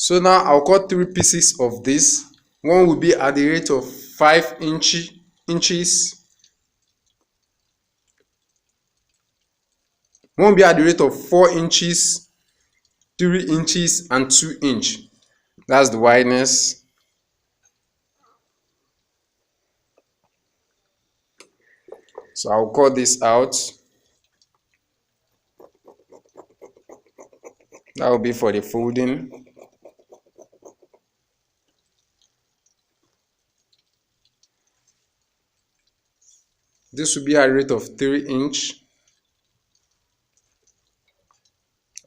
So now I'll cut 3 pieces of this. One will be at the rate of 5 inches. One will be at the rate of 4 inches, 3 inches, and 2 inch. That's the wideness. So I'll cut this out. That will be for the folding. This will be at a rate of 3 inch.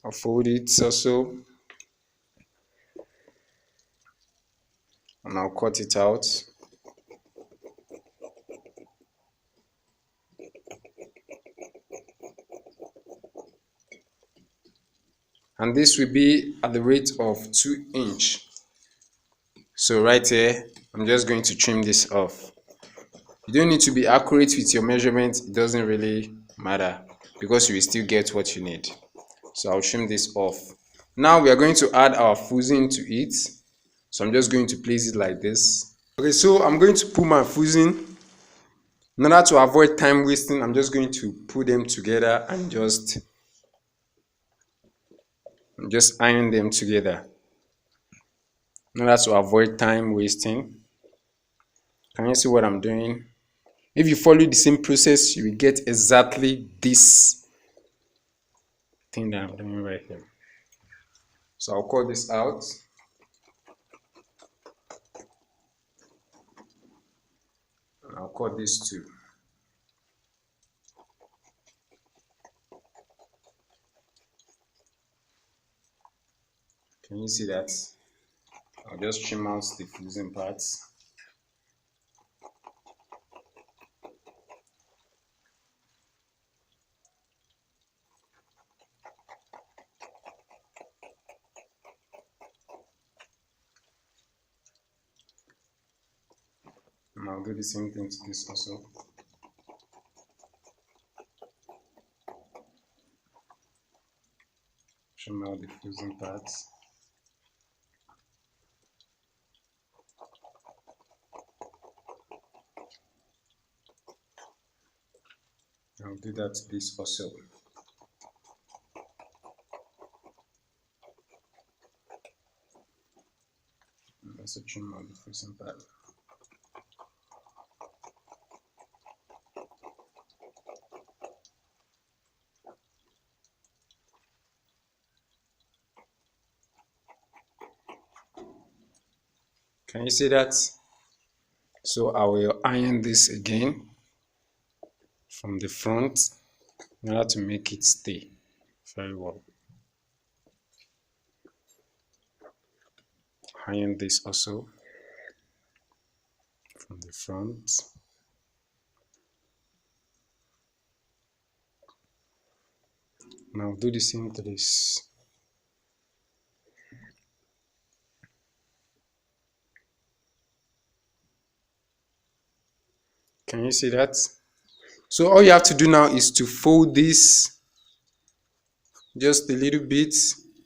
I'll fold it also. And I'll cut it out. And this will be at the rate of 2 inch. So right here, I'm just going to trim this off. You don't need to be accurate with your measurement. It doesn't really matter because you will still get what you need. So I'll trim this off. Now we are going to add our fusing to it. So I'm just going to place it like this. Okay, so I'm going to put my fusing. In order to avoid time wasting, I'm just going to put them together and just iron them together. In order to avoid time wasting. Can you see what I'm doing? If you follow the same process, you will get exactly this thing that I'm doing right here. So I'll cut this out. And I'll cut this too. Can you see that? I'll just trim out the fusing parts. And I'll do the same thing to this also. Trim out the fusing parts. I'll do that to this also. And also trim out the fusing part. Can you see that? So I will iron this again from the front in order to make it stay very well. Iron this also from the front. Now do the same to this. Can you see that? So all you have to do now is to fold this just a little bit,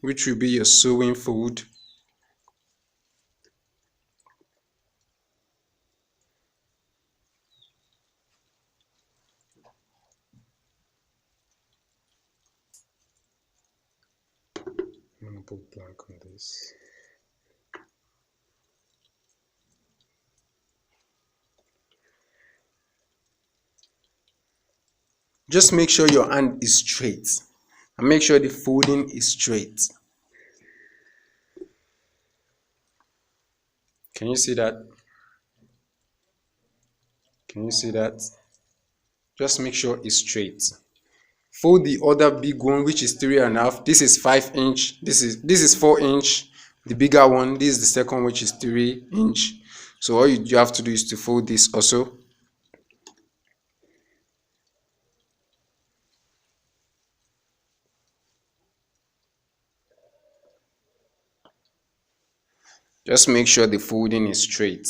which will be your sewing fold. I'm going to put blank on this. Just make sure your hand is straight and make sure the folding is straight. Can you see that? Can you see that? Just make sure it's straight. Fold the other big one, which is 3.5. This is 5 inch. This is 4 inch. The bigger one. This is the second, which is 3 inch. So all you have to do is to fold this also. Just make sure the folding is straight.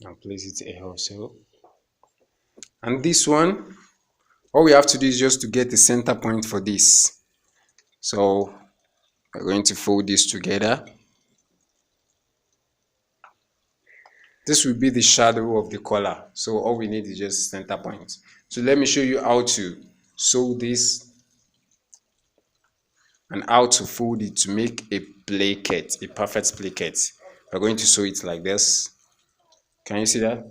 and place it here also. And this one, all we have to do is just to get the center point for this. So we're going to fold this together. This will be the shadow of the collar. So all we need is just center point. So let me show you how to sew this and how to fold it to make a placket, a perfect placket. We're going to sew it like this. Can you see that?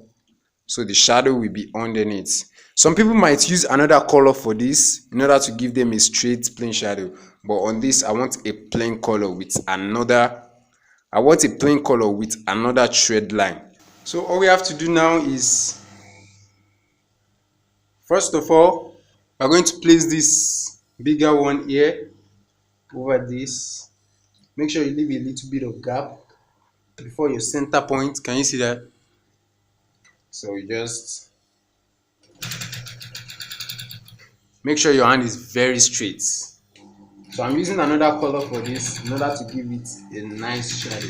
So the shadow will be underneath. Some people might use another color for this in order to give them a straight plain shadow, but on this I want a plain color with another thread line. So all we have to do now is, first of all, we're going to place this bigger one here over this. Make sure you leave a little bit of gap before your center point. Can you see that? So you just make sure your hand is very straight. So I'm using another color for this in order to give it a nice shadow.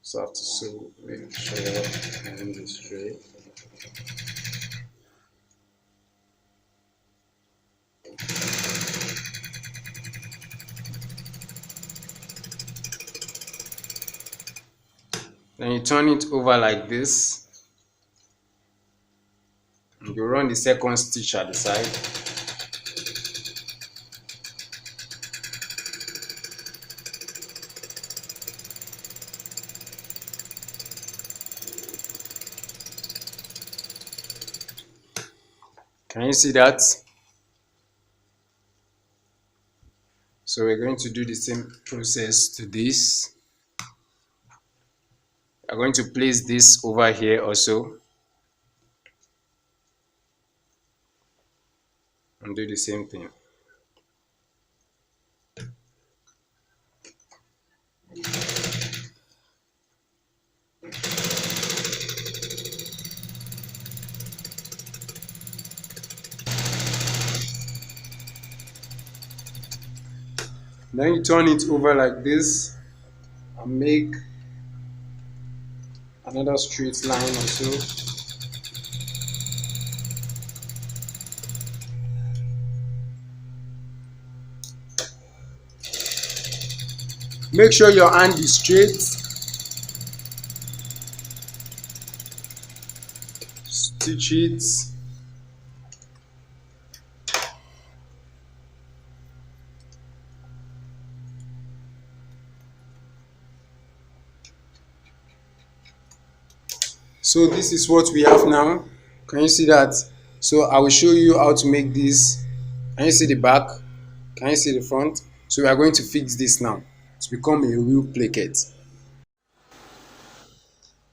So I have to sew, make sure my hand is straight. Then you turn it over like this. And you run the second stitch at the side. Can you see that? So we're going to do the same process to this. We're going to place this over here also and do the same thing. Then you turn it over like this and make another straight line or so. Make sure your hand is straight. Stitch it. So this is what we have now. Can you see that? So I will show you how to make this. Can you see the back? Can you see the front? So we are going to fix this now to become a real placket.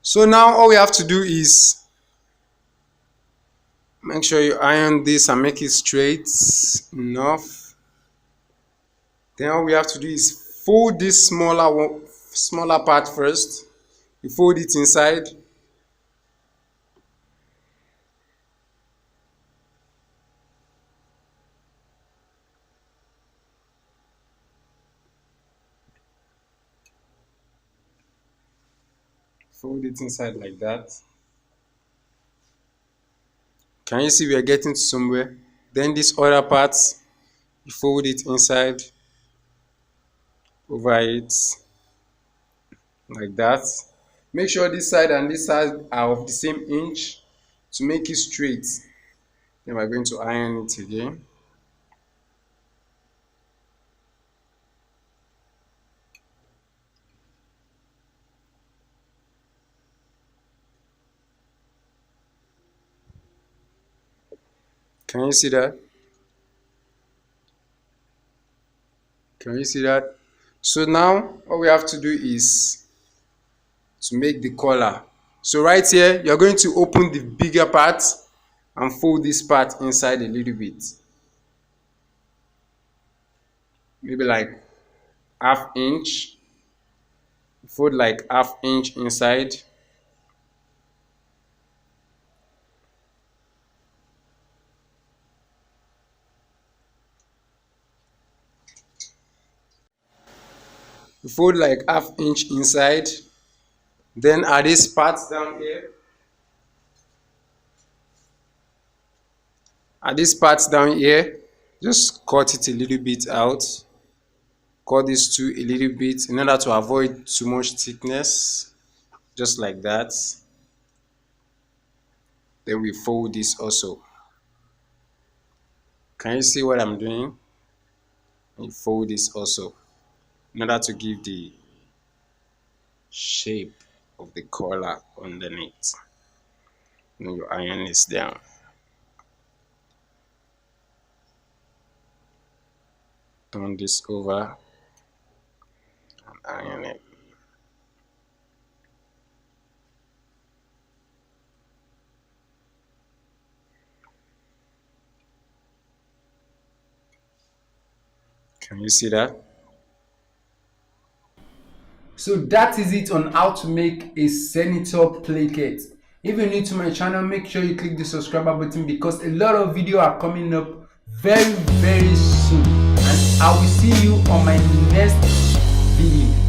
So now all we have to do is make sure you iron this and make it straight enough. Then all we have to do is fold this smaller part first. You fold it inside. Fold it inside like that. Can you see we are getting to somewhere? Then this other part, you fold it inside over it like that. Make sure this side and this side are of the same inch to make it straight. Then we're going to iron it again. Can you see that? Can you see that? So now all we have to do is to make the collar. So right here, you're going to open the bigger part and fold this part inside a little bit. Maybe like half inch. Fold like half inch inside. You fold like half inch inside. Then at this part down here, just cut it a little bit out. Cut these two a little bit in order to avoid too much thickness, just like that. Then we fold this also. Can you see what I'm doing? We fold this also in order to give the shape of the collar underneath. Then you iron this down. Turn this over and iron it. Can you see that? So that is it on how to make a senator placket. If you're new to my channel, make sure you click the subscriber button because a lot of videos are coming up very soon, and I will see you on my next video.